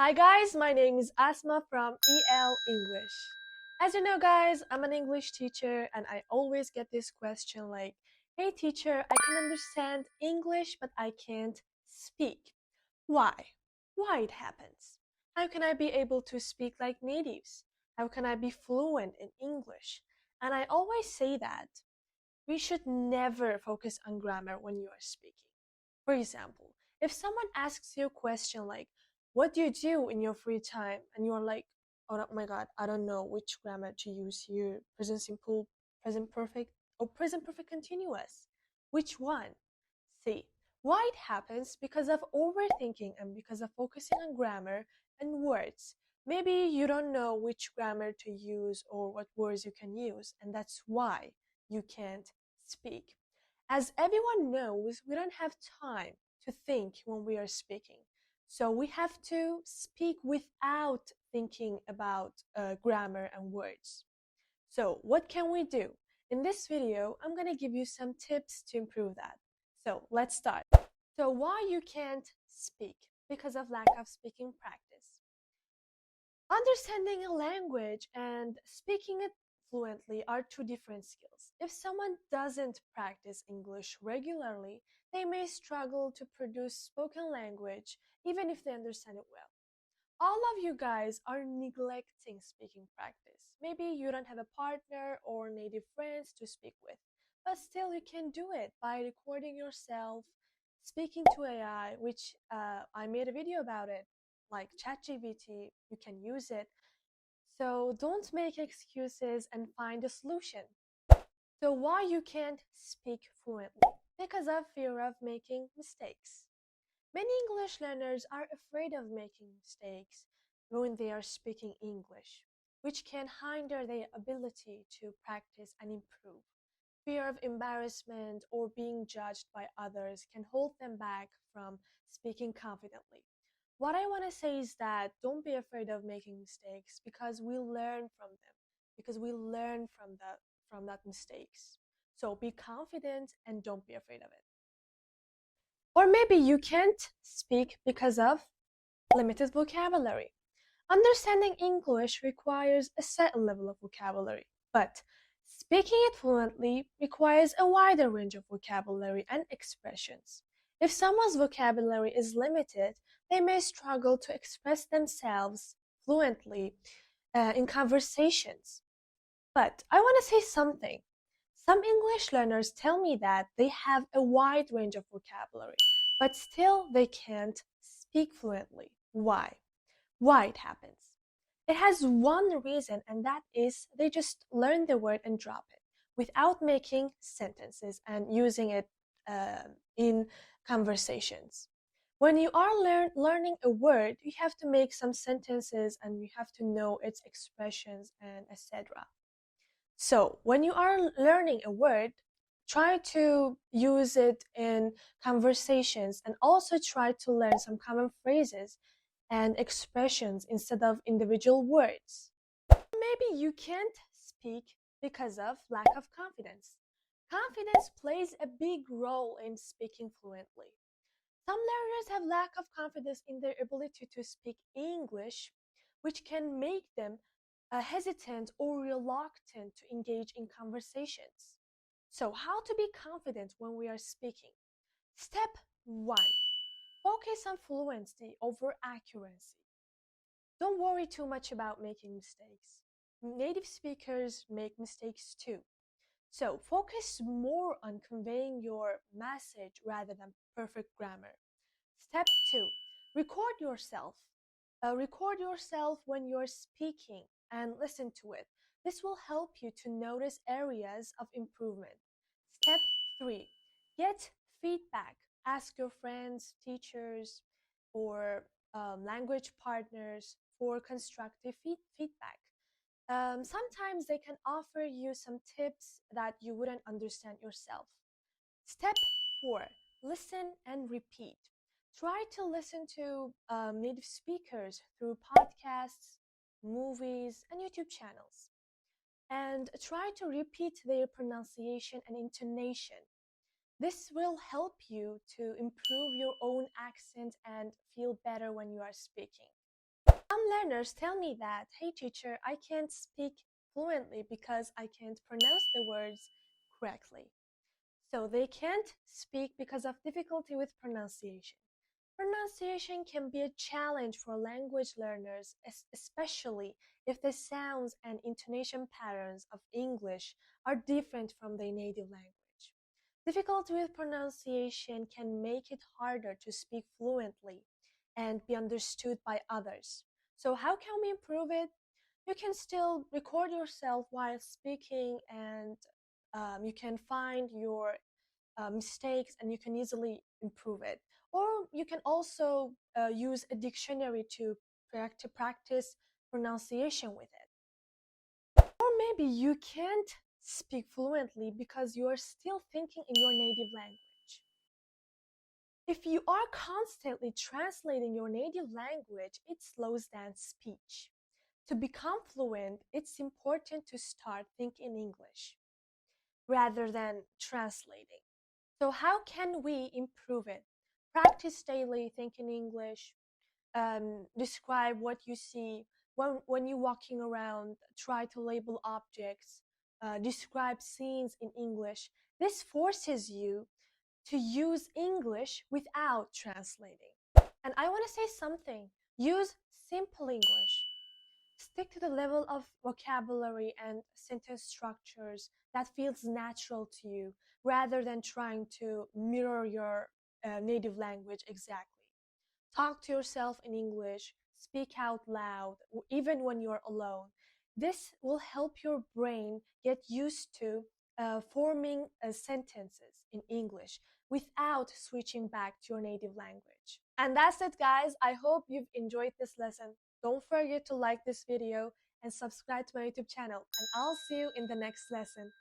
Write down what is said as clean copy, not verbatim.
Hi guys, my name is Asma from EL English. As you know guys, I'm an English teacher and I always get this question like, "Hey teacher, I can understand English but I can't speak. Why? Why it happens? How can I be able to speak like natives? How can I be fluent in English?" And I always say that we should never focus on grammar when you are speaking. For example, if someone asks you a question like, "What do you do in your free time?" and you're like, "Oh my god, I don't know which grammar to use here. Present simple, present perfect, or present perfect continuous. Which one?" See, why it happens because of overthinking and because of focusing on grammar and words. Maybe you don't know which grammar to use or what words you can use, and that's why you can't speak. As everyone knows, we don't have time to think when we are speaking. So we have to speak without thinking about grammar and words. So what can we do? In this video, I'm going to give you some tips to improve that. So let's start. So why you can't speak? Because of lack of speaking practice. Understanding a language and speaking it fluently are two different skills. If someone doesn't practice English regularly, they may struggle to produce spoken language even if they understand it well. All of you guys are neglecting speaking practice. Maybe you don't have a partner or native friends to speak with, but still you can do it by recording yourself speaking to AI, which I made a video about it, like ChatGPT. You can use it. So don't make excuses and find a solution. So why you can't speak fluently? Because of fear of making mistakes. Many English learners are afraid of making mistakes when they are speaking English, which can hinder their ability to practice and improve. Fear of embarrassment or being judged by others can hold them back from speaking confidently. What I want to say is that don't be afraid of making mistakes because we learn from them, because we learn from that mistakes. So be confident and don't be afraid of it. Or maybe you can't speak because of limited vocabulary. Understanding English requires a certain level of vocabulary, but speaking it fluently requires a wider range of vocabulary and expressions. If someone's vocabulary is limited, they may struggle to express themselves fluently in conversations. But I want to say something. Some English learners tell me that they have a wide range of vocabulary, but still they can't speak fluently. Why? Why it happens? It has one reason, and that is they just learn the word and drop it without making sentences and using it in conversations. When you are learning a word, you have to make some sentences and you have to know its expressions and etc. So when you are learning a word, try to use it in conversations and also try to learn some common phrases and expressions instead of individual words. Maybe you can't speak because of lack of confidence. Confidence plays a big role in speaking fluently. Some learners have lack of confidence in their ability to speak English, which can make them hesitant or reluctant to engage in conversations. So, how to be confident when we are speaking? Step 1. Focus on fluency over accuracy. Don't worry too much about making mistakes. Native speakers make mistakes too. So, focus more on conveying your message rather than perfect grammar. Step 2. Record yourself. Record yourself when you're speaking and listen to it. This will help you to notice areas of improvement. Step 3. Get feedback. Ask your friends, teachers, or language partners for constructive feedback. Sometimes they can offer you some tips that you wouldn't understand yourself. Step 4. Listen and repeat. Try to listen to native speakers through podcasts, movies, and YouTube channels. And try to repeat their pronunciation and intonation. This will help you to improve your own accent and feel better when you are speaking. Some learners tell me that, hey teacher, I can't speak fluently because I can't pronounce the words correctly. So they can't speak because of difficulty with pronunciation. Pronunciation can be a challenge for language learners, especially if the sounds and intonation patterns of English are different from their native language. Difficulty with pronunciation can make it harder to speak fluently and be understood by others. So, how can we improve it? You can still record yourself while speaking, and you can find your mistakes and you can easily improve it. Or you can also use a dictionary to practice pronunciation with it. Or maybe you can't speak fluently because you are still thinking in your native language. If you are constantly translating your native language, it slows down speech. To become fluent, it's important to start thinking English rather than translating. So, how can we improve it? Practice daily, think in English, describe what you see when you're walking around, try to label objects, describe scenes in English. This forces you to use English without translating. And I want to say something, use simple English. Stick to the level of vocabulary and sentence structures that feels natural to you rather than trying to mirror your native language exactly. Talk to yourself in English, speak out loud, even when you're alone. This will help your brain get used to forming sentences in English without switching back to your native language. And that's it, guys. I hope you've enjoyed this lesson. Don't forget to like this video and subscribe to my YouTube channel, and I'll see you in the next lesson.